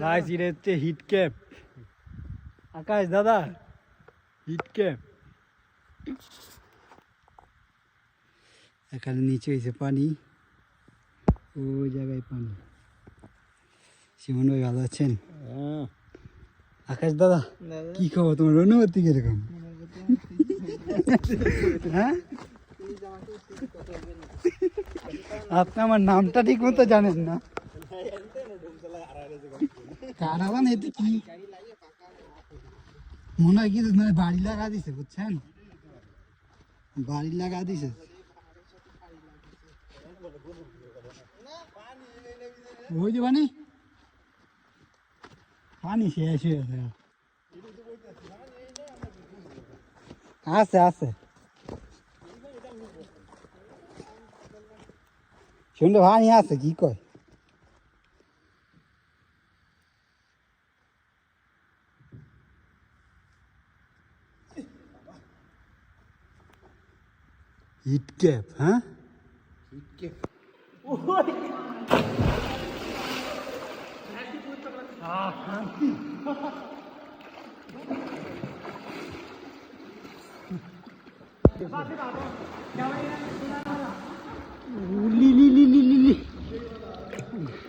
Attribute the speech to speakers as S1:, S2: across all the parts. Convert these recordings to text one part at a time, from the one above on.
S1: Guys এটা হচ্ছে hit cap. আকাশ দাদা হিট ক্যাপ। এখানে নিচে হয়েছে পানি, ওই জায়গায় পানি। শিমন ভাই ভালো আছেন? আকাশ দাদা কি খবর তোমার? অনুভূতি কিরকম? হ্যাঁ, আপনি আমার নামটা ঠিক মতো জানেন না। কারাবান এতে কি মনে হয় কি মানে বাড়ি লাগা দিছে, বুঝছেন? বাড়ি লাগা দিছে। ওই যে পানি পানি শেষ হয়ে গেছে। আছে আছে, শুনলে পানি আছে কি কয়? হিট ক্যাপ, হ্যাঁ হিট ক্যাপ।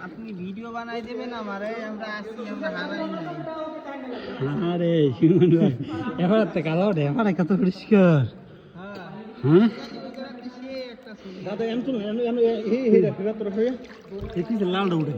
S2: আপনি ভিডিও বানাই দেবেন আমারে, আমরা আসি, আমরা হারাই নাই।
S1: আরে শিমন ভাই এবার তো কালো এবার কত পরিষ্কার। হ্যাঁ
S2: একটা
S1: দাদা এমন এই লাল উঠে